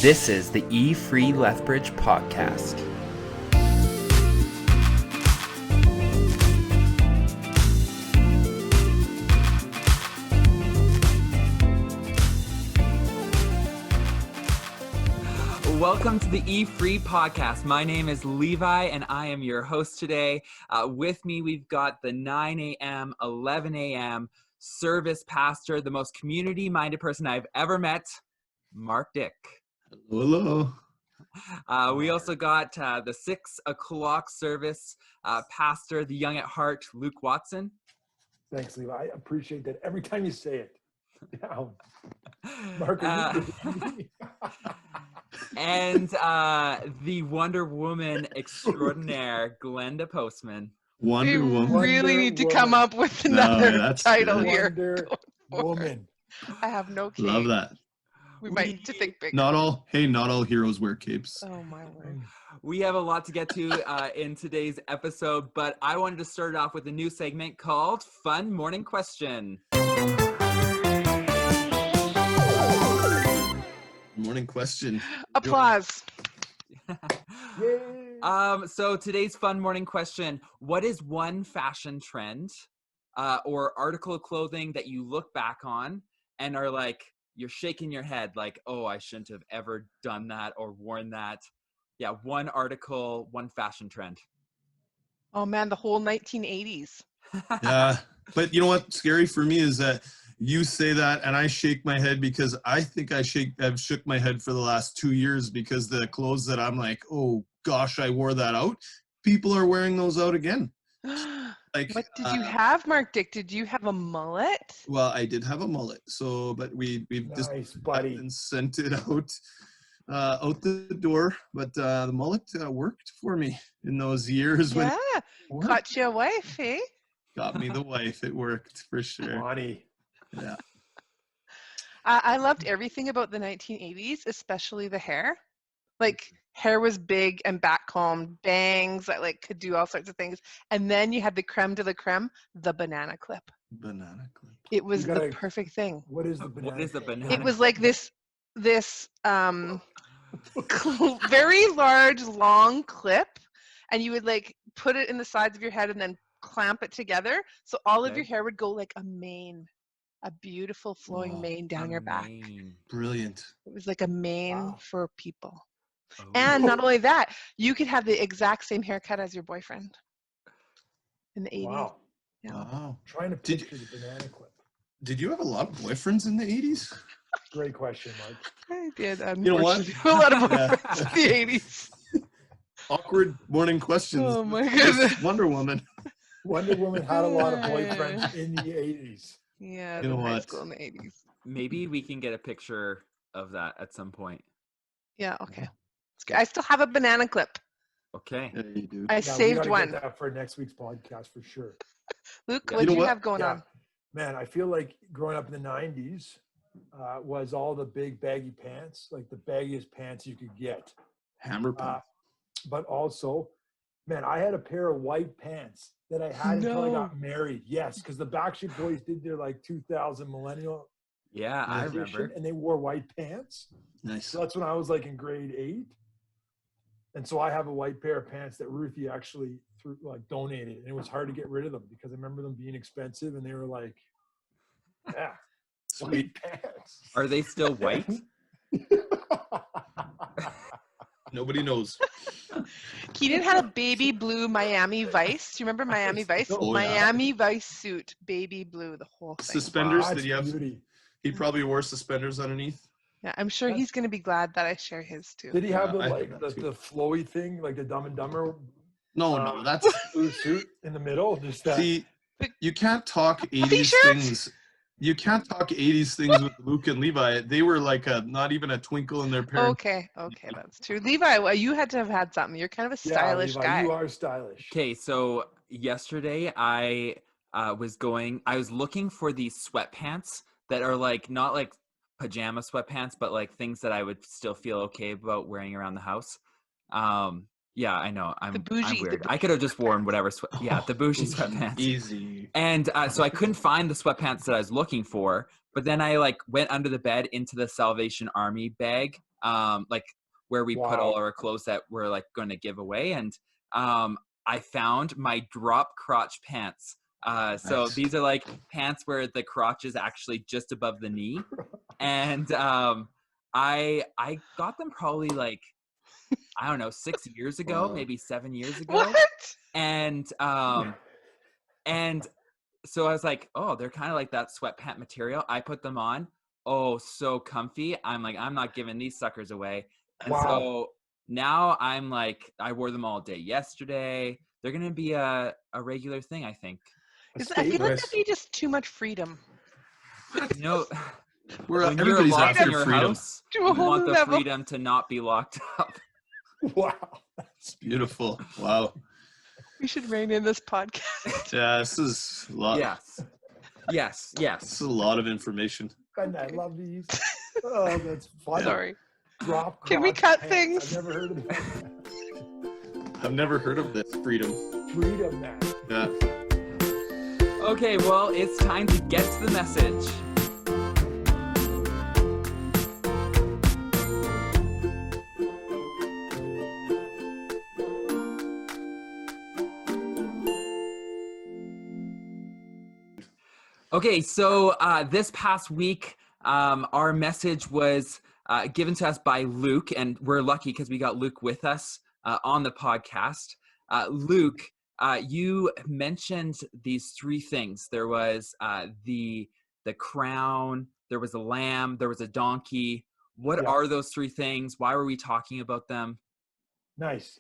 This is the E-Free Lethbridge podcast. Welcome to the E-Free podcast. My name is Levi and I am your host today. With me, we've got the 9 a.m., 11 a.m. service pastor, the most community-minded person I've ever met, Mark Dick. Hello. We also got the 6 o'clock service pastor, the young at heart, Luke Watson. Thanks, Levi. I appreciate that every time you say it. Yeah. Mark, are you kidding me? And the Wonder Woman extraordinaire, Glenda Postman. Wonder We Woman. really need to Woman. come up with No, another that's title good. here. Wonder Woman. I have no cape. Love that. We might need to think bigger. Not all heroes wear capes. Oh my word. We have a lot to get to in today's episode, but I wanted to start off with a new segment called Fun Morning Question. Morning question. Applause. Yay. So today's fun morning question: what is one fashion trend or article of clothing that you look back on and are like, you're shaking your head like, oh, I shouldn't have ever done that or worn that? Yeah, one article, one fashion trend. Oh man, the whole 1980s. Yeah. But you know what's scary for me is that you say that and I shake my head because I think I've shook my head for the last 2 years because the clothes that I'm like, oh gosh, I wore that out. People are wearing those out again. Like, What did you have, Mark Dick? Did you have a mullet? well, I did have a mullet, but we've just Nice, buddy. and sent it out the door. But the mullet worked for me in those years when Yeah. it worked. Caught you a wife, eh? Got me the wife. It worked for sure. Bonnie. Yeah. I loved everything about the 1980s, especially the hair. Like, hair was big and backcombed, bangs that like could do all sorts of things. And then you had the creme de la creme, the banana clip. Banana clip. It was gotta- the perfect thing. What is the banana? What is the clip? banana? It was like this very large long clip, and you would like put it in the sides of your head and then clamp it together, so all of Okay. your hair would go like a beautiful flowing Oh, mane down your back. Amazing. Brilliant. It was like a mane Wow. for people. Oh. And not only that, you could have the exact same haircut as your boyfriend in the 80s. Wow. Yeah. Wow. Trying to Did you- picture the banana clip. Did you have a lot of boyfriends in the 80s? Great question, Mark. I did, know what? unfortunately. A lot of Yeah. boyfriends in the 80s. Awkward morning questions. Oh my with goodness. Wonder Woman. Wonder Woman had a lot of boyfriends in the 80s. Yeah, You know in high what? school in the 80s. Maybe we can get a picture of that at some point. Yeah, okay. It's good. I still have a banana clip. Okay. Yeah, you do. I Yeah, we saved gotta one. Get that for next week's podcast for sure. Luke, Yeah. what You do know you what? have going Yeah. on? Man, I feel like growing up in the 90s was all the big baggy pants, like the baggiest pants you could get. Hammer Uh, pants. but also, man, I had a pair of white pants that I had until I got No. married. Yes, because the Backstreet Boys did their like 2000 millennial Yeah, I edition, remember. and they wore white pants. Nice. So that's when I was like in grade 8. And so I have a white pair of pants that Ruthie actually donated, and it was hard to get rid of them because I remember them being expensive, and they were like, yeah, Sweet. white pants. Are they still white? Nobody knows. Keaton had a baby blue Miami Vice. Do you remember Miami Vice? Oh, yeah. Miami Vice suit, baby blue, the whole thing. Suspenders. Wow, Did you have? that's beauty. He probably wore suspenders underneath. Yeah, I'm sure he's going to be glad that I share his too. Did he have the I had like that the, too. the flowy thing, like the Dumb and Dumber No, Uh, no, that's blue suit in the middle? Just that. see. You can't talk 80s T-shirts? things. You can't talk 80s things with Luke and Levi. They were like not even a twinkle in their parents. Okay, that's true. Levi, well, you had to have had something. You're kind of a Yeah, stylish Levi, guy. you are stylish. Okay, so yesterday I was looking for these sweatpants that are like not like pajama sweatpants, but like things that I would still feel okay about wearing around the house. Yeah, I know. I'm bougie- the weird. I could have just worn whatever the bougie sweatpants. Easy. And so I couldn't find the sweatpants that I was looking for, But then I like went under the bed into the Salvation Army bag, like where we put all Wow. our clothes that we're like going to give away. And I found my drop crotch pants. So Nice. these are like pants where the crotch is actually just above the knee. And I got them probably like, I don't know, 6 years ago, Wow. maybe 7 years ago. What? And and so I was like, oh, they're kind of like that sweatpant material. I put them on. Oh, so comfy. I'm like, I'm not giving these suckers away. And Wow. so now I'm like, I wore them all day yesterday. They're gonna be a regular thing, I think. I feel like Nice. that'd be just too much freedom You know, We're when you're everybody's locked in after your freedom. house, to a you whole want new the level. freedom to not be locked up. Wow. Beautiful. Wow. We should rein in this podcast. Yeah, this is a lot. Yes. Yes. This Yes. is a lot of information. And I love these. Oh, that's fun. Sorry. Drop Can we crotch cut pants. things? I've never heard of that. I've never heard of this freedom. Freedom, man. Yeah. Okay, well, it's time to get to the message. Okay, so this past week, our message was given to us by Luke, and we're lucky because we got Luke with us on the podcast. Luke, you mentioned these three things. There was the crown, there was a lamb, there was a donkey. What Yeah. are those three things? Why were we talking about them? Nice.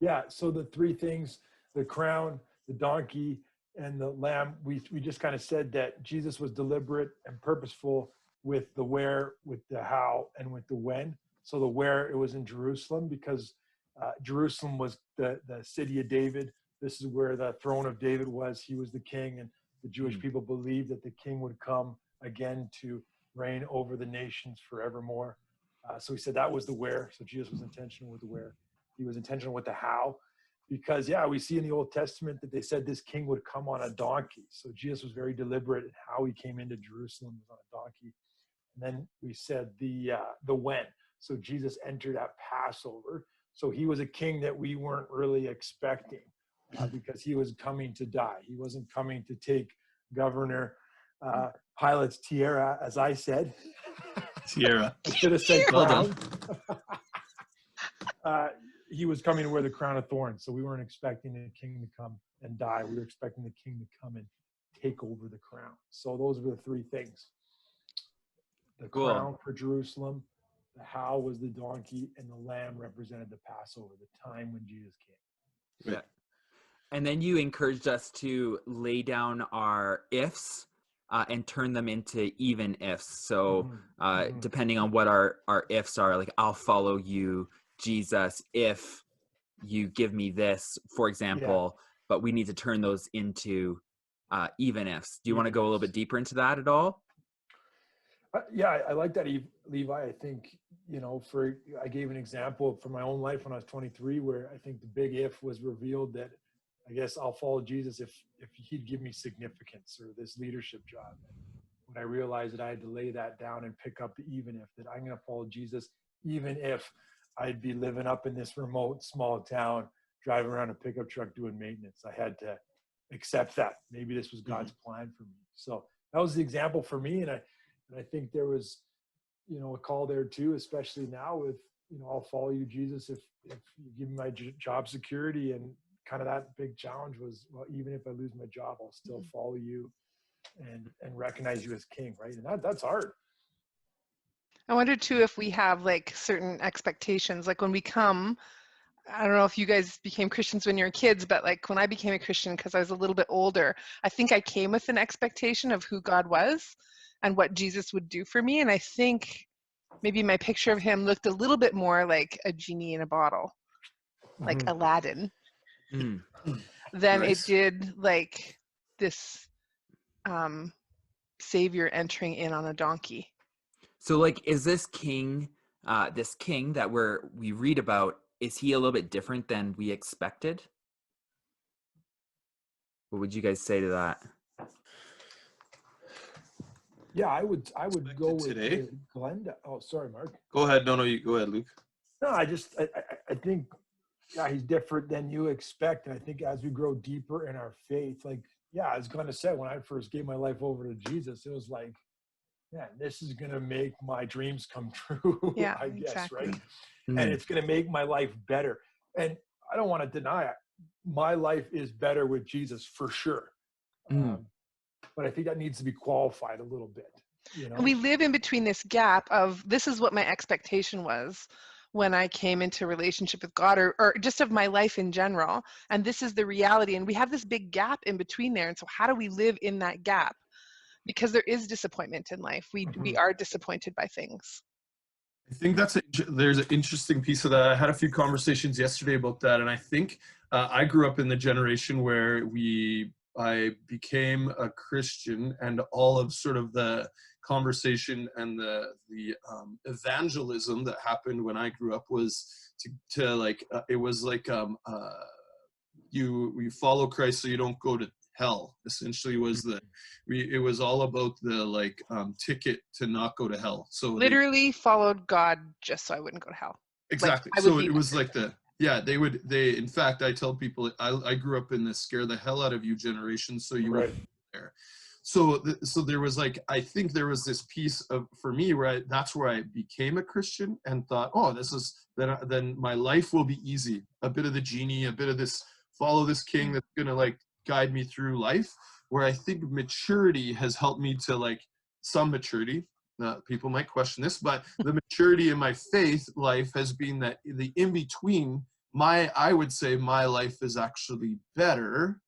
Yeah. So the three things, the crown, the donkey, and the lamb, we just kind of said that Jesus was deliberate and purposeful with the where, with the how, and with the when. So the where, it was in Jerusalem because Jerusalem was the city of David. This is where the throne of David was. He was the king, and the Jewish people believed that the king would come again to reign over the nations forevermore. So he said that was the where. So Jesus was intentional with the where. He was intentional with the how, because we see in the Old Testament that they said this king would come on a donkey. So Jesus was very deliberate in how he came into Jerusalem, was on a donkey. And then we said the when. So Jesus entered at Passover. So he was a king that we weren't really expecting because he was coming to die. He wasn't coming to take Governor Pilate's tiara, as I said. Tiara. I should have said Well crown. done. He was coming to wear the crown of thorns. So we weren't expecting the king to come and die. We were expecting the king to come and take over the crown. So those were the three things. The Cool. crown for Jerusalem, the how was the donkey, and the lamb represented the Passover, the time when Jesus came. Yeah. And then you encouraged us to lay down our ifs and turn them into even ifs. So depending on what our ifs are, like I'll follow you, Jesus, if you give me this, for example, but we need to turn those into even ifs. Do you want to go a little bit deeper into that at all? I like that, Levi. I think, I gave an example from my own life when I was 23, where I think the big if was revealed that I guess I'll follow Jesus if he'd give me significance or this leadership job. And when I realized that I had to lay that down and pick up the even if, that I'm going to follow Jesus, even if I'd be living up in this remote small town, driving around a pickup truck doing maintenance. I had to accept that. Maybe this was God's plan for me. So that was the example for me. And I think there was, a call there too, especially now with, I'll follow you, Jesus, if you give me my job security. And kind of that big challenge was, well, even if I lose my job, I'll still follow you and recognize you as king, right? And that's hard. I wonder too if we have like certain expectations, like when we come, I don't know if you guys became Christians when you were kids, but like when I became a Christian, because I was a little bit older, I think I came with an expectation of who God was and what Jesus would do for me. And I think maybe my picture of him looked a little bit more like a genie in a bottle, like Aladdin, than it did like this savior entering in on a donkey. So like, is this king that we read about, is he a little bit different than we expected? What would you guys say to that? Yeah, I would go with today? Glenda. Oh, sorry, Mark. Go ahead. No, you go ahead, Luke. No, I think, yeah, he's different than you expect. And I think as we grow deeper in our faith, like, yeah, as Glenda said, when I first gave my life over to Jesus, it was like, man, this is going to make my dreams come true, Yeah, I guess, exactly. right? Mm. And it's going to make my life better. And I don't want to deny it. My life is better with Jesus for sure. Mm. But I think that needs to be qualified a little bit, you know? And we live in between this gap of this is what my expectation was when I came into relationship with God, or just of my life in general. And this is the reality. And we have this big gap in between there. And so how do we live in that gap? Because there is disappointment in life. We are disappointed by things. I think there's an interesting piece of that. I had a few conversations yesterday about that, and I think I grew up in the generation where I became a Christian, and all of sort of the conversation and the evangelism that happened when I grew up was to like it was like you follow Christ so you don't go to hell. Essentially, was it was all about the like ticket to not go to hell. So Literally followed God just so I wouldn't go to hell. exactly. Like, So it was like they in fact I tell people I grew up in this scare the hell out of you generation, so you Right. were there. So there was like, I think there was this piece of, for me, where that's where I became a Christian and thought, oh, this is, then my life will be easy. A bit of the genie, a bit of this, follow this king that's going to like guide me through life. Where I think maturity has helped me to like some maturity. People might question this, but the maturity in my faith life has been that the in between, I would say my life is actually better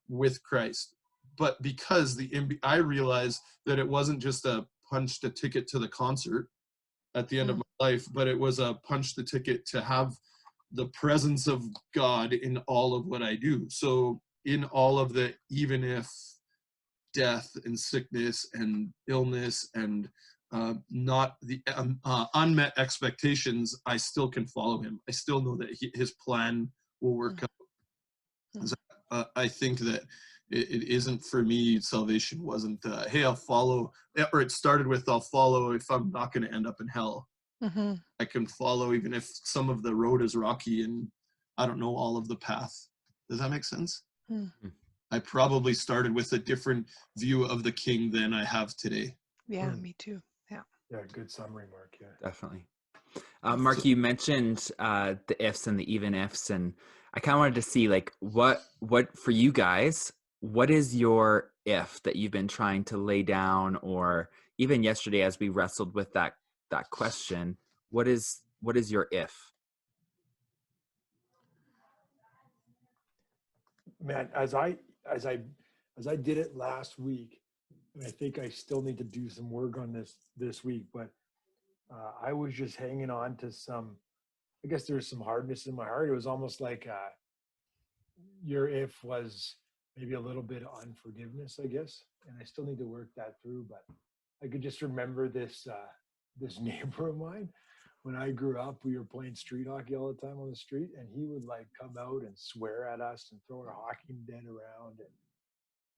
with Christ. But because I realized that it wasn't just punched a ticket to the concert at the end of my life, but it was a punch the ticket to have the presence of God in all of what I do. So in all of the, even if death and sickness and illness and not the unmet expectations, I still can follow him. I still know that his plan will work out. I think that it isn't for me. Salvation wasn't, hey, I'll follow, or it started with I'll follow if I'm not going to end up in hell. Mm-hmm. I can follow even if some of the road is rocky and I don't know all of the path. Does that make sense? Mm-hmm. I probably started with a different view of the king than I have today. Yeah, me too. Yeah. Yeah, good summary, Mark. Yeah. Definitely. Mark, you mentioned the ifs and the even ifs, and I kind of wanted to see like what for you guys, what is your if that you've been trying to lay down, or even yesterday as we wrestled with that question, what is your if? Man, as I did it last week, and I think I still need to do some work on this week, but I was just hanging on to some, I guess there's some hardness in my heart. It was almost like your if was maybe a little bit of unforgiveness, I guess. And I still need to work that through, but I could just remember this neighbor of mine. When I grew up, we were playing street hockey all the time on the street, and he would like come out and swear at us and throw our hockey net around. And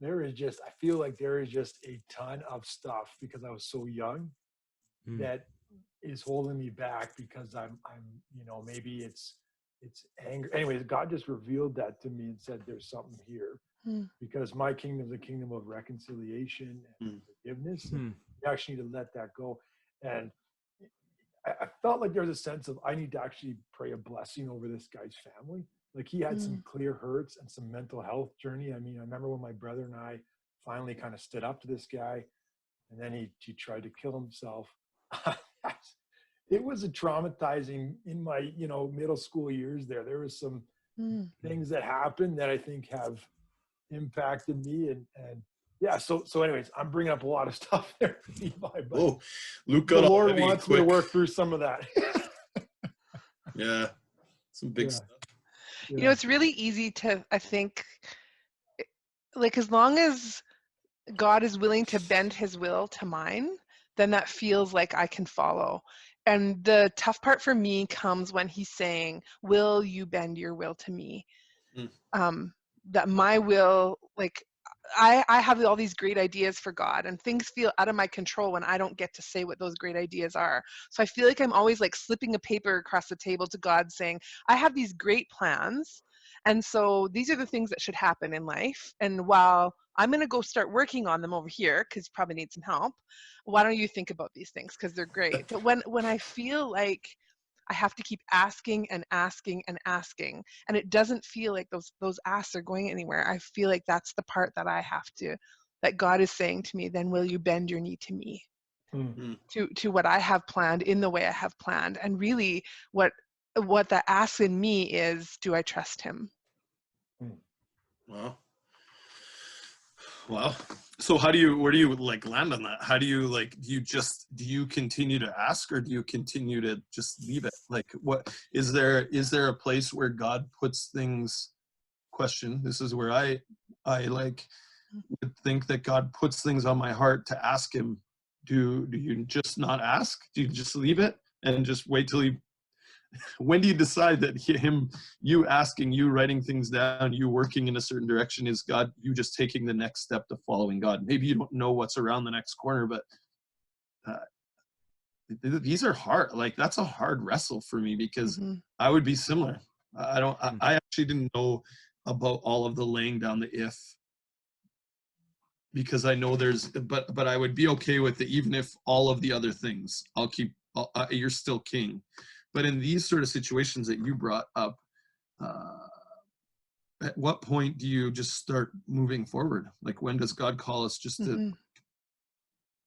there is just, I feel like there is just a ton of stuff because I was so young that is holding me back because I'm, maybe it's anger. Anyways, God just revealed that to me and said, there's something here because my kingdom is a kingdom of reconciliation and forgiveness. And you actually need to let that go. And I felt like there was a sense of, I need to actually pray a blessing over this guy's family. Like he had some clear hurts and some mental health journey. I mean, I remember when my brother and I finally kind of stood up to this guy, and then he tried to kill himself. It was a traumatizing in my, middle school years there. There was some things that happened that I think have impacted me. And yeah, so anyways, I'm bringing up a lot of stuff there, Levi, but Luke the Lord wants me to work through some of that. Yeah, some big stuff. Yeah. It's really easy to, I think, like as long as God is willing to bend his will to mine, then that feels like I can follow. And the tough part for me comes when he's saying, will you bend your will to me? That my will, like I have all these great ideas for God, and things feel out of my control when I don't get to say what those great ideas are. So I feel like I'm always like slipping a paper across the table to God saying, I have these great plans. And so these are the things that should happen in life. And while I'm going to go start working on them over here, because you probably need some help, why don't you think about these things? Because they're great. But when I feel like I have to keep asking and asking and asking, and it doesn't feel like those asks are going anywhere, I feel like that's the part that I have to, that God is saying to me, then will you bend your knee to me, Mm. to what I have planned in the way I have planned? And really what that asks in me is, do I trust him? Wow. Wow. So where do you like land on that? How do you like, do you continue to ask, or do you continue to just leave it? Like, what is there a place where God puts things, this is where I like would think that God puts things on my heart to ask him. Do you just not ask? Do you just leave it and just wait till when do you decide that you asking, you writing things down, you working in a certain direction is God, you just taking the next step to following God? Maybe you don't know what's around the next corner, but these are hard. Like, that's a hard wrestle for me, because I would be similar. I actually didn't know about all of the laying down the if, because I know but I would be okay with it, even if all of the other things you're still king. But in these sort of situations that you brought up, at what point do you just start moving forward? Like, when does God call us just to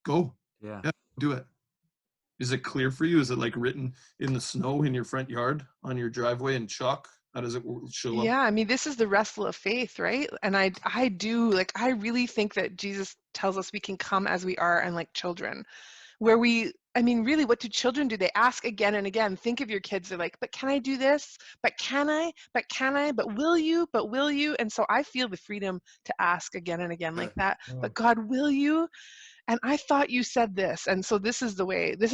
go? Yeah. Do it. Is it clear for you? Is it like written in the snow in your front yard, on your driveway in chalk? How does it show up? Yeah, I mean, this is the wrestle of faith, right? And I really think that Jesus tells us we can come as we are, and like children, where I mean, really, what do children do? They ask again and again. Think of your kids. They're like, but can I do this? But can I? But can I? But will you? But will you? And so I feel the freedom to ask again and again like that. But God, will you? And I thought you said this. And so this is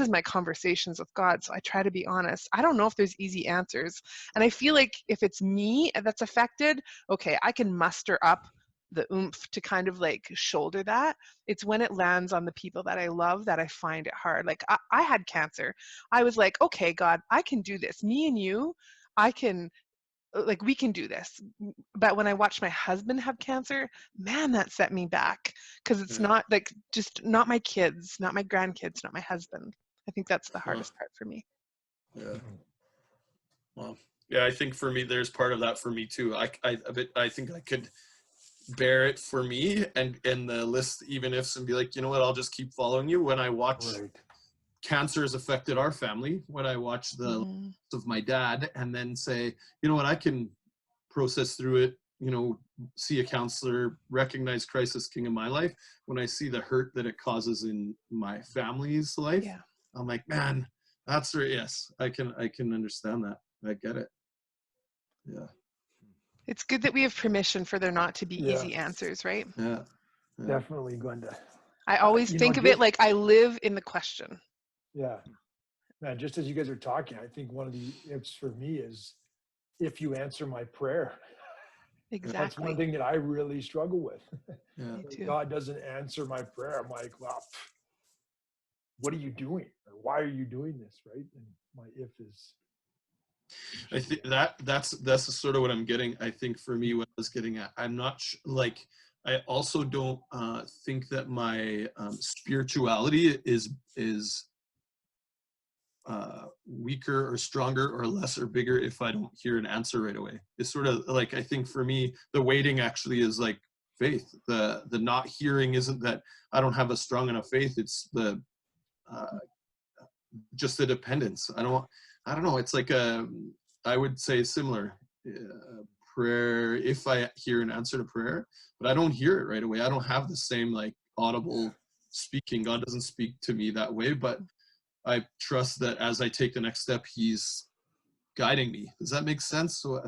my conversations with God. So I try to be honest. I don't know if there's easy answers. And I feel like if it's me that's affected, okay, I can muster up the oomph to kind of like shoulder that. It's when it lands on the people that I love that I find it hard. Like I had cancer. I was like, okay, God, I can do this. Me and you, we can do this. But when I watched my husband have cancer, man, that set me back, because it's not like, just not my kids, not my grandkids, not my husband. I think that's the hardest part for me. Yeah. Well, yeah, I think for me, there's part of that for me too. I think I could bear it for me and the list even ifs and be like, you know what, I'll just keep following you. When I watch cancer has affected our family, when I watch the loss of my dad, and then say, you know what, I can process through it, see a counselor, recognize Christ as king of my life. When I see the hurt that it causes in my family's life, I'm like, man, that's yes, I can understand that. I get it. Yeah. It's good that we have permission for there not to be easy answers, right? Yeah. Definitely, Glenda. I always think of it like I live in the question. Yeah. Man, just as you guys are talking, I think one of the ifs for me is, if you answer my prayer. Exactly. That's one thing that I really struggle with. Yeah. Me too. God doesn't answer my prayer. I'm like, well, what are you doing? Or why are you doing this? Right? And my if is. I think that's sort of what I'm getting. I think for me, what I was getting at, I'm not like, I also don't think that my spirituality is weaker or stronger or less or bigger if I don't hear an answer right away. It's sort of like, I think for me, the waiting actually is like faith. The not hearing isn't that I don't have a strong enough faith. It's the just the dependence. I don't know. It's like I would say similar prayer. If I hear an answer to prayer, but I don't hear it right away, I don't have the same like audible speaking. God doesn't speak to me that way, but I trust that as I take the next step, he's guiding me. Does that make sense? So I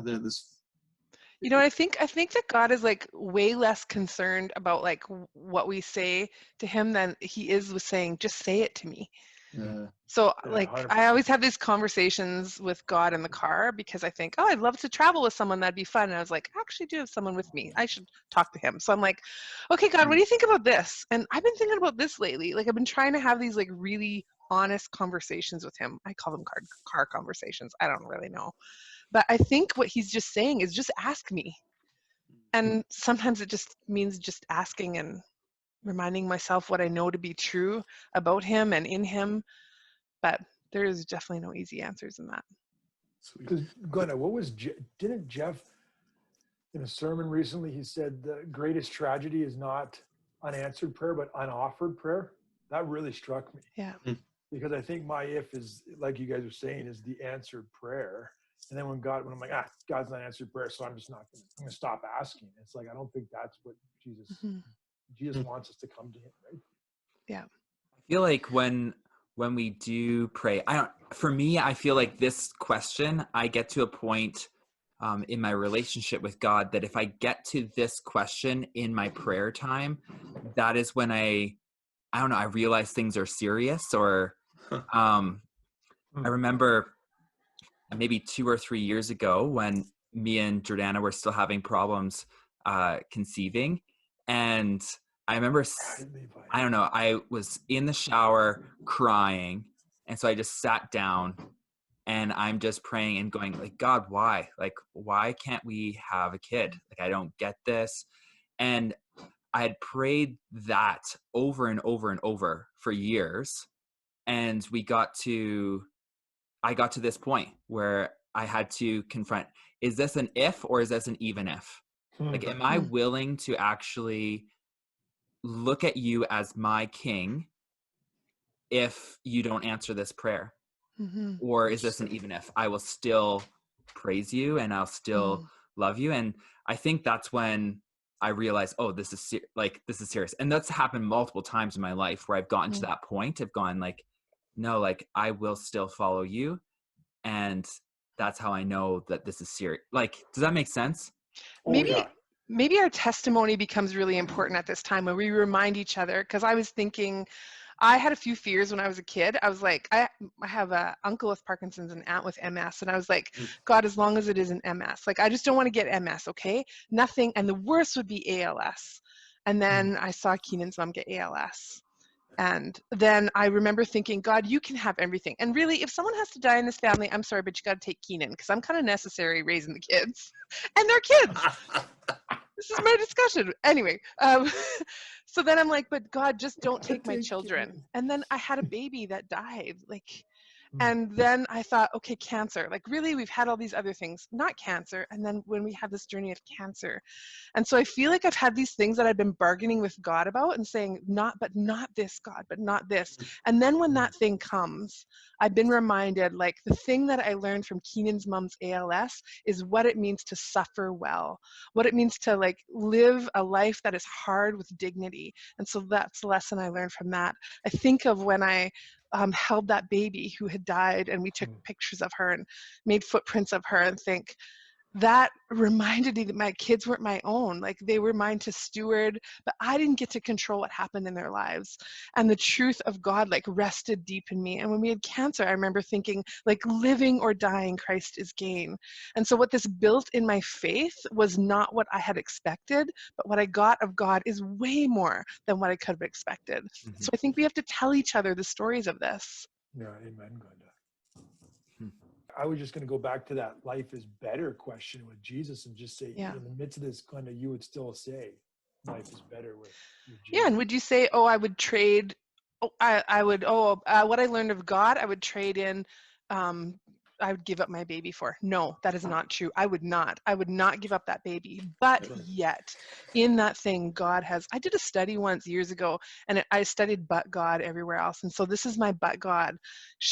think that God is like way less concerned about like what we say to him than he is with saying, just say it to me. Yeah. So Yeah, like 100%. I always have these conversations with God in the car because I think, oh, I'd love to travel with someone. That'd be fun. And I was like, I actually do have someone with me. I should talk to him. So I'm like, okay, God, what do you think about this? And I've been thinking about this lately. Like I've been trying to have these like really honest conversations with him. I call them car conversations. I don't really know. But I think what he's just saying is just ask me. And sometimes it just means just asking and reminding myself what I know to be true about him and in him. But there is definitely no easy answers in that. Sweet. Because Glenda, what was didn't Jeff in a sermon recently? He said the greatest tragedy is not unanswered prayer, but unoffered prayer. That really struck me Yeah. because I think my if is like you guys are saying is the answered prayer. And then when I'm like, God's not answered prayer, so I'm going to stop asking. It's like, I don't think that's what Jesus wants us to come to him, right? Yeah. I feel like when we do pray, for me, I feel like this question, I get to a point in my relationship with God that if I get to this question in my prayer time, that is when I don't know, I realize things are serious. Or I remember maybe 2 or 3 years ago when me and Jordana were still having problems conceiving. And I remember, I don't know, I was in the shower crying. And so I just sat down and I'm just praying and going like, God, why? Like, why can't we have a kid? Like, I don't get this. And I had prayed that over and over and over for years. And I got to this point where I had to confront, is this an if or is this an even if? Like, am I willing to actually look at you as my king if you don't answer this prayer? Or is this an even if? I will still praise you and I'll still love you. And I think that's when I realized, oh, this is serious. And that's happened multiple times in my life where I've gotten to that point of gone like, no, like I will still follow you. And that's how I know that this is serious. Like, does that make sense? Maybe our testimony becomes really important at this time when we remind each other. Because I was thinking, I had a few fears when I was a kid. I was like, I have an uncle with Parkinson's and aunt with MS. And I was like, God, as long as it isn't MS, like, I just don't want to get MS, okay? Nothing. And the worst would be ALS. And then I saw Keenan's mom get ALS. And then I remember thinking, God, you can have everything. And really, if someone has to die in this family, I'm sorry, but you got to take Keenan because I'm kind of necessary raising the kids. And they're kids. This is my discussion. Anyway, so then I'm like, but God, just don't take my children. And then I had a baby that died. Like, and then I thought, okay, cancer. Like, really, we've had all these other things, not cancer. And then when we have this journey of cancer. And so I feel like I've had these things that I've been bargaining with God about and saying, not this, God, but not this. And then when that thing comes, I've been reminded, like, the thing that I learned from Keenan's mom's ALS is what it means to suffer well, what it means to, like, live a life that is hard with dignity. And so that's the lesson I learned from that. I think of when I held that baby who had died and we took pictures of her and made footprints of her and think, that reminded me that my kids weren't my own. Like, they were mine to steward, but I didn't get to control what happened in their lives. And the truth of God, like, rested deep in me. And when we had cancer, I remember thinking, like, living or dying, Christ is gain. And so what this built in my faith was not what I had expected, but what I got of God is way more than what I could have expected. So I think we have to tell each other the stories of this. Yeah, amen, Glenda. I was just going to go back to that life is better question with Jesus and just say, in the midst of this, Glenda, you would still say life is better with Jesus. Yeah, and would you say, oh, I would trade, what I learned of God, I would trade in, I would give up my baby for. No, that is not true. I would not give up that baby. But yet, in that thing, God has, I did a study once years ago, and I studied but God everywhere else. And so this is my but God.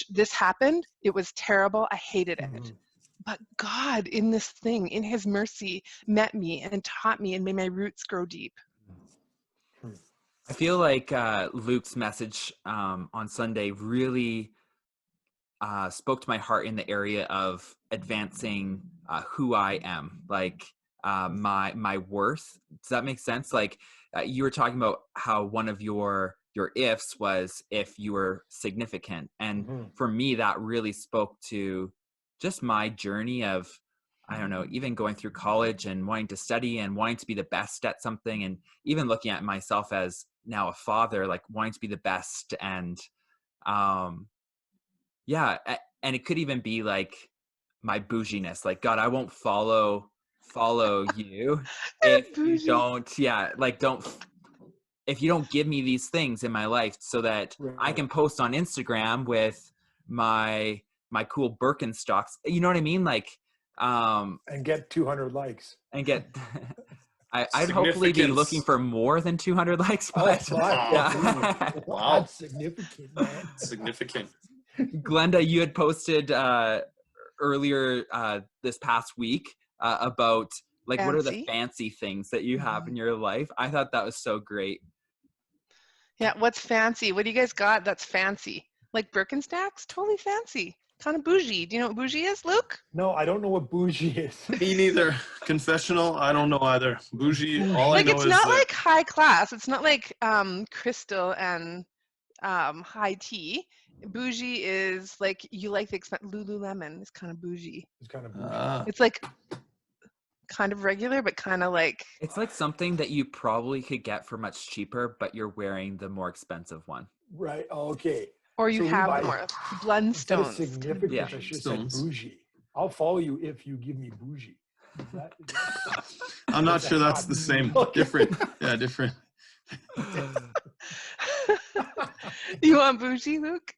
This happened. It was terrible. I hated it. But God, in this thing, in his mercy, met me and taught me and made my roots grow deep. I feel like Luke's message on Sunday really spoke to my heart in the area of advancing who I am, like my worth. Does that make sense? Like, you were talking about how one of your your ifs was if you were significant. And Mhm. for me, that really spoke to just my journey of, I don't know, even going through college and wanting to study and wanting to be the best at something, and even looking at myself as now a father, like wanting to be the best. And yeah, and it could even be like my bouginess, like, God, I won't follow you if you Bougie. don't, yeah, like if you don't give me these things in my life so that I Right. can post on Instagram with my cool Birkenstocks, you know what I mean? Like, And get 200 likes. and get I'd hopefully be looking Significance. for more than 200 likes, Oh, but my. yeah. Wow. That's significant, man. Significant. Glenda, you had posted earlier this past week about like what are the Fancy. fancy things that you have in your life. I thought that was so great. Yeah, what's fancy? What do you guys got that's fancy? Like Birkenstocks? Totally fancy. Kind of bougie. Do you know what bougie is, Luke? No, I don't know what bougie is. Me neither. Confessional, I don't know either. Bougie, all I Like know it's is not that like high class. It's not like crystal and high tea. Bougie is like you like the Lululemon is kind of bougie. It's kind of bougie. It's like kind of regular, but kind of like It's like something that you probably could get for much cheaper, but you're wearing the more expensive one. Right. Okay. or you So have Levi, more Instead of Blundstones. significant, Yeah. I should have said Stones. bougie. I'll follow you if you give me bougie. Is that I'm not Is sure that that's not- the same. Okay. Different. Yeah, different. You want bougie, Luke?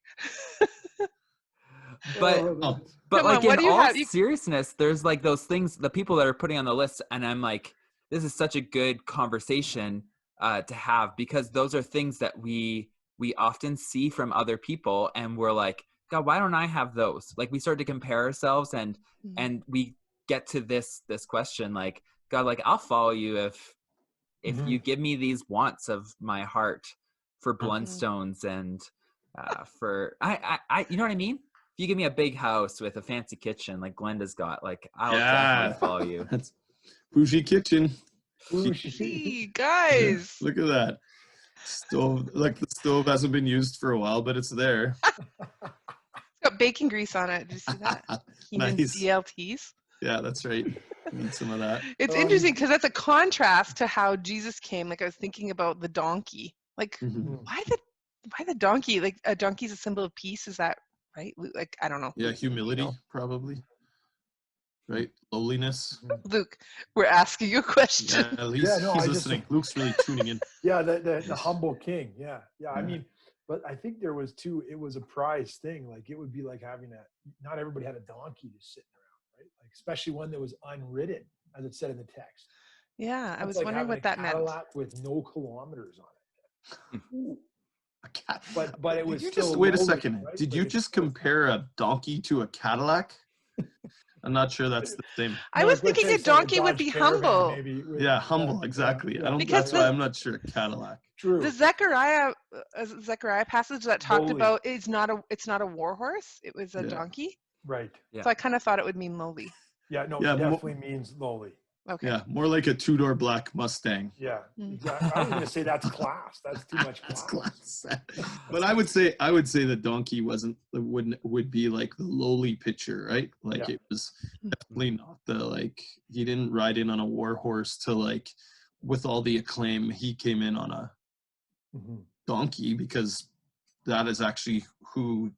But Oh, Oh. that's- but Come like on, what in do you all have? seriousness, there's like those things, the people that are putting on the list, and I'm like, this is such a good conversation to have, because those are things that we often see from other people, and we're like, God, why don't I have those? Like we start to compare ourselves, and we get to this question, like, God, like I'll follow you if Mhm. you give me these wants of my heart for Mhm. Blundstones and for I you know what I mean? If you give me a big house with a fancy kitchen like Glenda's got, like I'll definitely Yeah. follow you. That's bougie kitchen. Bougie. Gee, guys. Look at that. Stove. Like the stove hasn't been used for a while, but it's there. It's got bacon grease on it. Did you see that? Keenan Nice. DLTs. Yeah, that's right. Need some of that. It's Um, interesting because that's a contrast to how Jesus came. Like I was thinking about the donkey. Like Mhm. why the donkey? Like a donkey's a symbol of peace. Is that right? Like I don't know. Yeah, Luke, humility, you know. probably. Right? Lowliness. Luke, we're asking you a question. Yeah, he's Yeah, no, I just- listening. Luke's really tuning in. Yeah, the humble king. Yeah. I Yeah. mean, but I think there was too. It was a prize thing. Like it would be like having a. Not everybody had a donkey just sitting around, right? Like especially one that was unridden, as it said in the text. Yeah, I That's was like wondering having what a that meant. Cadillac with no kilometers on it. Ooh. A cat. But it was Did you still just wait a lowly, second? right? Did Like, you it's just still- compare a donkey to a Cadillac? I'm not sure that's the same. I No, was like, let's thinking say a it's like donkey would Dodge be Caravan, humble. maybe, with- Yeah, humble, exactly. I don't. Because That's why I'm not sure Cadillac. True. The Zechariah passage that talked Lowly. about it's not a war horse. It was a Yeah. donkey. Right. Yeah. So I kind of thought it would mean lowly. Yeah. No. Yeah, It mo- definitely means lowly. Okay. Yeah, more like a two-door black Mustang. Yeah. Mm. Exactly. I was going to say that's class. That's too much That's class. class. But I would say the donkey would be like the lowly picture, right? Like Yeah. it was definitely not the like he didn't ride in on a war horse to like with all the acclaim. He came in on a Mhm. donkey because that is actually who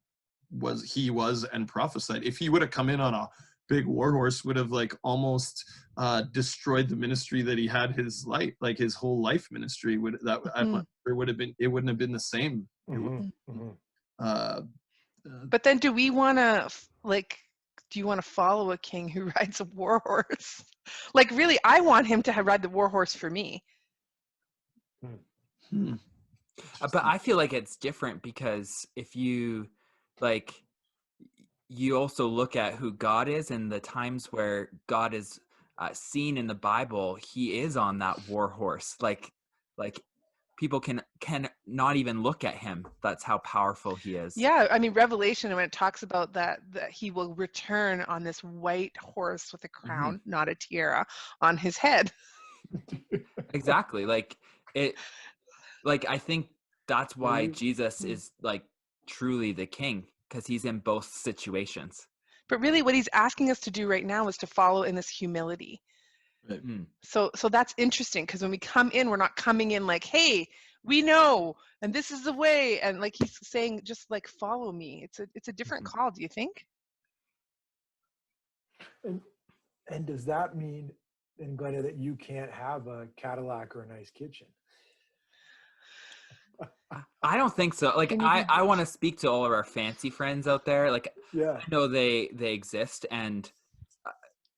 he was and prophesied. If he would have come in on a big war horse, would have like almost destroyed the ministry that he had his life, like his whole life ministry would that Mhm. it wouldn't have been the same. Mhm. Mhm. Uh, But then do we want to do you want to follow a king who rides a war horse? Like really, I want him to ride the war horse for me. hmm. But I feel like it's different because if you like, you also look at who God is and the times where God is seen in the Bible, he is on that war horse. Like people can not even look at him. That's how powerful he is. Yeah, I mean Revelation when it talks about that he will return on this white horse with a crown, not a tiara, on his head. Exactly. Like it. Like I think That's why Believe- Jesus is like truly the king, because he's in both situations. But really what he's asking us to do right now is to follow in this humility. Mm. So that's interesting, because when we come in, we're not coming in like, hey, we know, and this is the way, and like he's saying, just like follow me. It's a different call, do you think? And does that mean, then, Glenna, that you can't have a Cadillac or a nice kitchen? I don't think so. Like, Can you be I want to speak to all of our fancy friends out there. Like, Yeah. I know they exist, and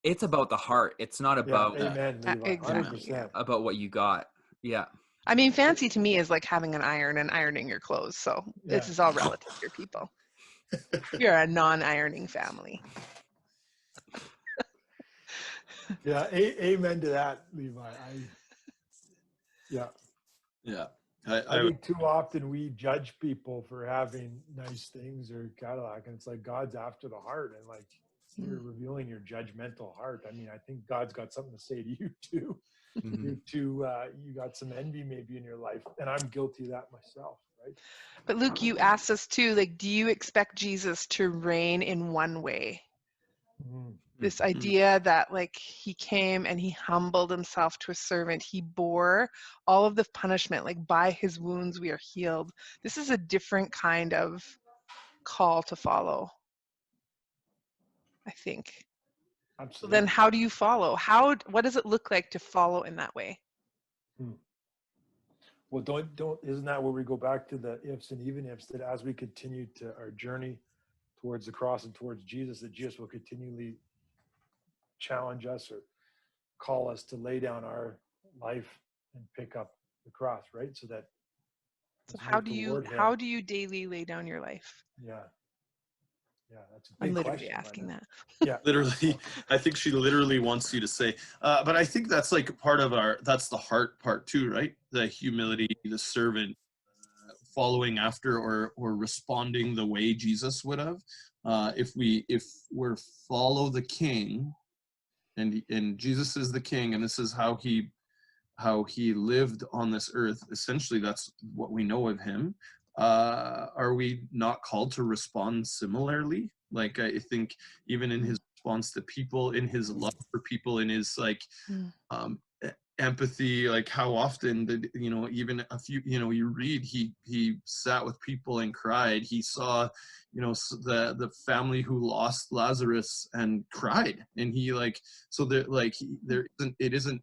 it's about the heart. It's not Yeah. about Amen, Levi. Exactly. 100%. about what you got. Yeah. I mean, fancy to me is like having an iron and ironing your clothes. So this Yeah. is all relative here, people. You're a non-ironing family. Yeah. Amen to that, Levi. Yeah. Yeah. I think too often we judge people for having nice things or Cadillac, and it's like God's after the heart, and like you're revealing your judgmental heart. I mean, I think God's got something to say to you too. Mhm. You're too, you got some envy maybe in your life, and I'm guilty of that myself, right? But Luke, you asked us too, like, do you expect Jesus to reign in one way? Mhm. This idea that like he came and he humbled himself to a servant. He bore all of the punishment, like by his wounds we are healed. This is a different kind of call to follow, I think. So Absolutely. then how do you follow? What does it look like to follow in that way? Well, don't isn't that where we go back to the ifs and even ifs, that as we continue to our journey towards the cross and towards Jesus, that Jesus will continually challenge us or call us to lay down our life and pick up the cross, right? So that So as we how move toward how him- do you daily lay down your life? yeah, that's a I'm big literally question, asking Glenda. that. Yeah, Literally, I think she literally wants you to say, but I think that's like part of that's the heart part too, right? The humility, the servant, following after or responding the way Jesus would have. If we're follow the King, and Jesus is the King, and this is how he lived on this earth. Essentially, that's what we know of him. Are we not called to respond similarly? Like, I think even in his response to people, in his love for people, in his like empathy, like how often did even a few, you read he sat with people and cried. He saw the family who lost Lazarus and cried, and he like, so there like there isn't it isn't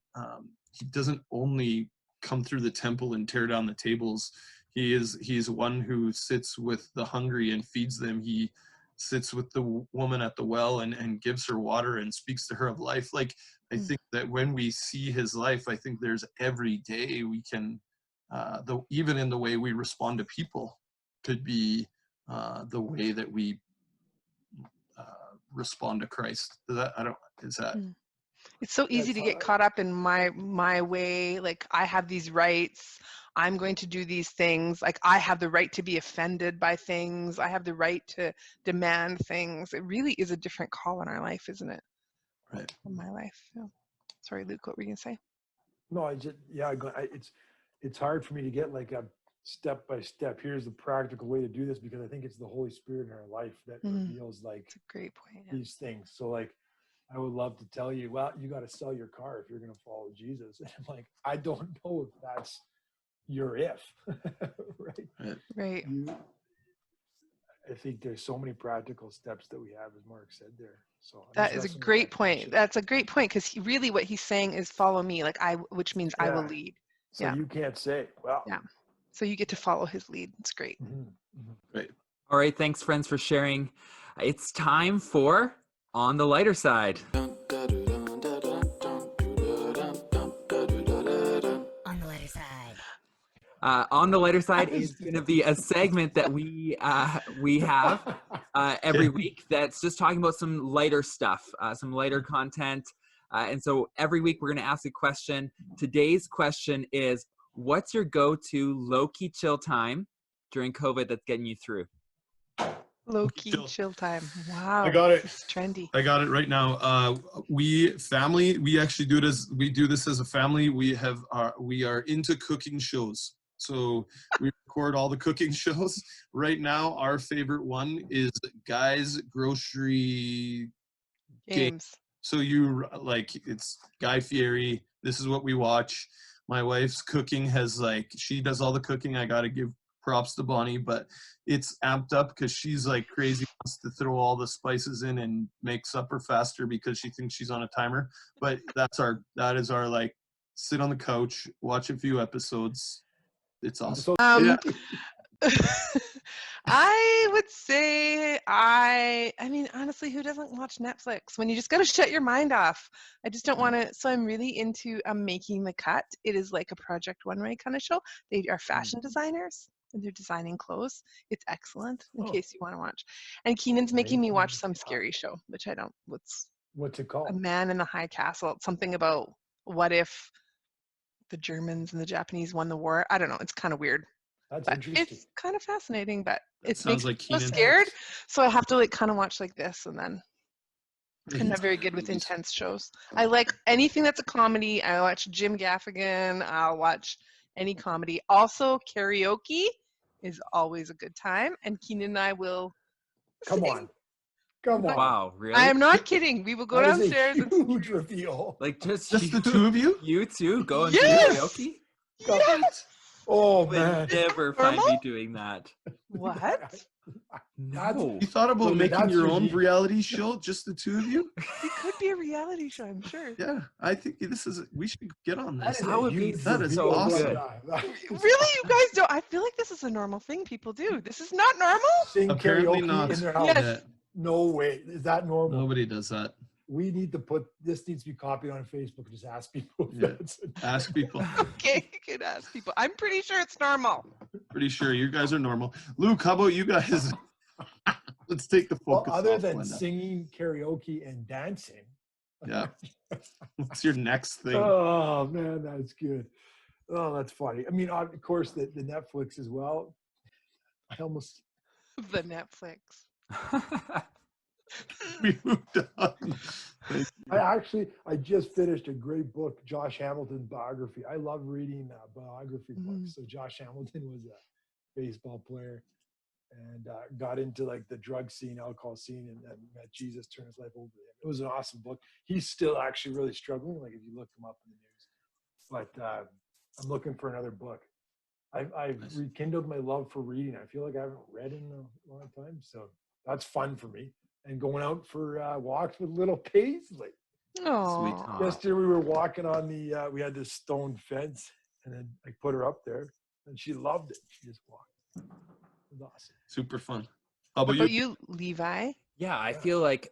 he doesn't only come through the temple and tear down the tables. He's one who sits with the hungry and feeds them. He sits with the woman at the well and gives her water and speaks to her of life. Like, I think that when we see his life, I think there's every day we can, even in the way we respond to people, could be the way that we respond to Christ. It's so easy That's to get caught up in my way. Like, I have these rights. I'm going to do these things. Like, I have the right to be offended by things. I have the right to demand things. It really is a different call in our life, isn't it? Right. In my life. Yeah. Sorry, Luke, what were you going to say? no, it's hard for me to get like a step by step. Here's the practical way to do this, because I think it's the Holy Spirit in our life that reveals like That's a great point. Yeah. these things. So like, I would love to tell you, well, you got to sell your car if you're going to follow Jesus. And I'm like, I don't know if that's your if, right? Right. I think there's so many practical steps that we have, as Mark said there. So I'm That just is a wrestling with great that point. question. That's a great point, because really what he's saying is follow me, like which means I will Yeah. lead. So Yeah. you can't say, well, Yeah. So you get to follow his lead. It's great. Right. All right, thanks friends for sharing. It's time for On the Lighter Side. On the lighter side. On the Lighter Side is going to be a segment that we have every week that's just talking about some lighter stuff, some lighter content. And so every week we're going to ask a question. Today's question is, what's your go-to low-key chill time during COVID that's getting you through? Low-key chill time. Wow. I got it. It's trendy. I got it right now. We actually do this as a family. We are into cooking shows. So we record all the cooking shows. Right now, our favorite one is Guy's Grocery Game. Games. So you like, it's Guy Fieri. This is what we watch. My wife's cooking has like, she does all the cooking. I got to give props to Bonnie, but it's amped up because she's like crazy, wants to throw all the spices in and make supper faster because she thinks she's on a timer. But that is our like, sit on the couch, watch a few episodes. It's awesome. So, I would say I mean, honestly, who doesn't watch Netflix when you just got to shut your mind off? I just don't want to. So I'm really into Making the Cut. It is like a Project Runway kind of show. They are fashion designers and they're designing clothes. It's excellent in case you want to watch. And Keenan's making me watch some scary show, which I don't. what's it called? A Man in the High Castle. It's something about what if the Germans and the Japanese won the war. I don't know. It's kind of weird. That's But interesting. it's kind of fascinating, but it sounds makes like me so Keenan. scared. So I have to like kind of watch like this, and then I'm not very good with intense shows. I like anything that's a comedy. I watch Jim Gaffigan. I'll watch any comedy. Also, karaoke is always a good time, and Keenan and I will Come sing. on. Come on. Wow, really? I am not kidding. We will go That is downstairs a and huge reveal. Like just the two of you? You two going Yes! to karaoke? yes. Oh, I man. would never find me Normal? doing that. What? No. You thought about Well, making that's your own unique. reality show, just the two of you? It could be a reality show. I'm sure. Yeah, I think we should get on That this. is That a would be huge that is reveal. awesome. Really, you guys don't? I feel like this is a normal thing people do. This is not normal. Sing Apparently karaoke not. in their house. Yes. Yeah, No way. Is that normal? nobody does that. We need to put this needs to be copied on Facebook. Just ask people. If Yeah. that's Ask people. Okay, you could ask people. I'm pretty sure it's normal. Pretty sure you guys are normal. Luke, how about you guys? Let's take the well, focus other off than Linda. singing, karaoke, and dancing. Yeah. What's your next thing? Oh man, that's good. Oh, that's funny. I mean, of course, the Netflix as well. I almost The Netflix. We moved on. I just finished a great book, Josh Hamilton biography. I love reading biography books. So Josh Hamilton was a baseball player and got into like the drug scene, alcohol scene, and then met Jesus, turned his life over to him. It was an awesome book. He's still actually really struggling, like if you look him up in the news. But I'm looking for another book. I've Nice. rekindled my love for reading. I feel like I haven't read in a long time, so that's fun for me. And going out for walks with little Paisley. Oh, Yesterday we were walking on the we had this stone fence, and then I put her up there, and she loved it. She just walked. It was awesome. Super fun. How what about about you? you, Levi? Yeah, I feel like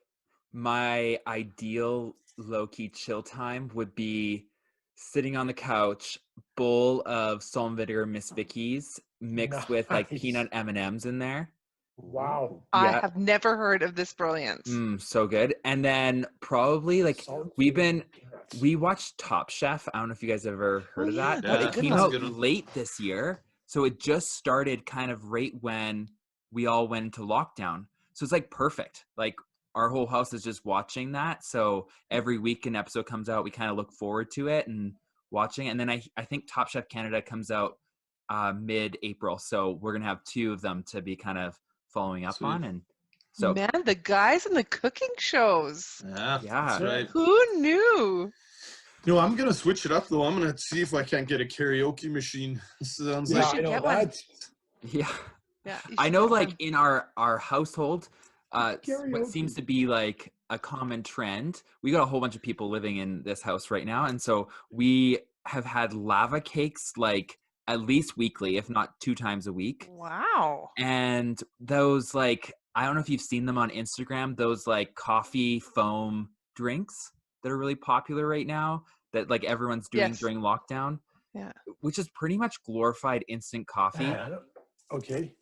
my ideal low-key chill time would be sitting on the couch, bowl of salt and vinegar Miss Vicky's mixed with like Nice. peanut M&Ms in there. Wow. I Yeah. have never heard of this brilliance. So good. And then probably like Salt we've and been peanuts. we watched Top Chef. I don't know if you guys have ever heard of yeah, that, that's but a it good came one. out That's a good one. late this year. So it just started kind of right when we all went into lockdown. So it's like perfect. Like our whole house is just watching that. So every week an episode comes out, we kind of look forward to it and watching it. And then I think Top Chef Canada comes out mid-April. So we're going to have two of them to be kind of following up Sweet. on. And so Man, the guys in the cooking shows. Yeah, Yeah. that's right. Who knew? No, I'm gonna switch it up though. I'm gonna see if I can't get a karaoke machine. Sounds Yeah, like should I know get one. that's yeah. Yeah, you I should know get like one. in our household, what Karaoke. seems to be like a common trend, we got a whole bunch of people living in this house right now. And so we have had lava cakes like at least weekly, if not 2 times a week. Wow. And those like, I don't know if you've seen them on Instagram, those like coffee foam drinks that are really popular right now that like everyone's doing Yes. during lockdown. Yeah. Which is pretty much glorified instant coffee. man, I don't- okay.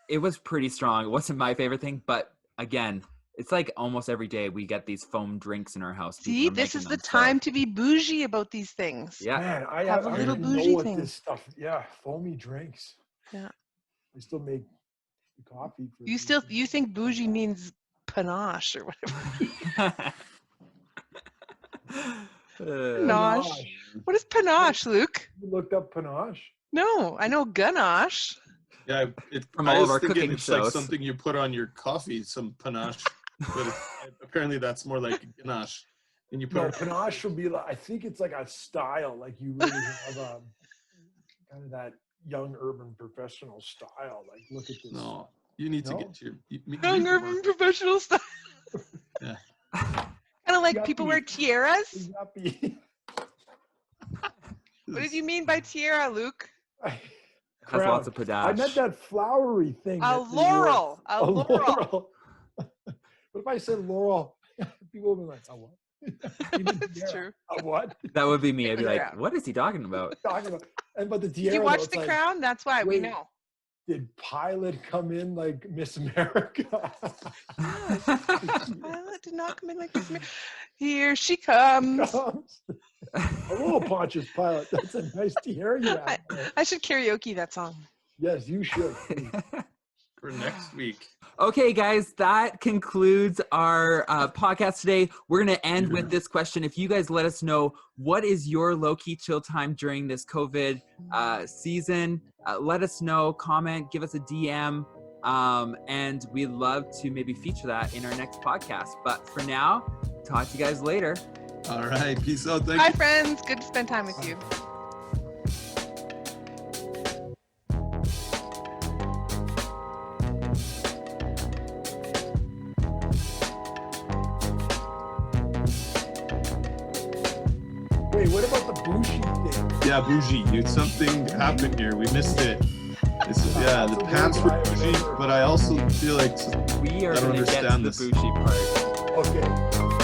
It was pretty strong. It wasn't my favorite thing, but again, it's like almost every day we get these foam drinks in our house. People See, are this making is the them, so- time to be bougie about these things. Yeah. Man, I Have a I little didn't know bougie what thing. this stuff. Yeah, foamy drinks. Yeah. I still make the coffee. For You think bougie means panache or whatever? Panache. Panache. What is panache, Luke? You looked up panache. No, I know ganache. Yeah, From I all of was our thinking cooking it's like shows. something you put on your coffee, some panache, but apparently that's more like ganache. And you put No, panache will be like, I think it's like a style, like you really have kind of that young urban professional style. Like, look at this. no, you need to No? get your Young urban professional style. Yeah. Kind of like Yuppie. people wear tiaras. Yuppie. What did you mean by tiara, Luke? Has lots of panache. I meant that flowery thing. A that they wore. laurel. A laurel. What if I said laurel? People will be like, "Oh, what?" You mean That's tiara. true. A what? That would be me. I'd be like, Yeah. what is he talking about? Talking about? But the Did tiara. you though, watch it's The like, Crown? That's why we wait. know. Did Pilot come in like Miss America? Violet did not come in like this. Here she comes. Comes. A little Pontius Pilot. That's a nice tiara you have. I should karaoke that song. Yes, you should. for next week. Okay, guys, that concludes our podcast today. We're going to end with this question. If you guys let us know, what is your low-key chill time during this COVID season? Let us know, comment, give us a DM, and we'd love to maybe feature that in our next podcast. But for now, talk to you guys later. All right, peace out. Thank Bye, you. friends. Good to spend time with you. Wait, what about the Bushi thing? Yeah, bougie. Something happened here. We missed it. Yeah, the pants were bougie, but I also feel like We are I don't going to get to understand the this. bougie part. Okay.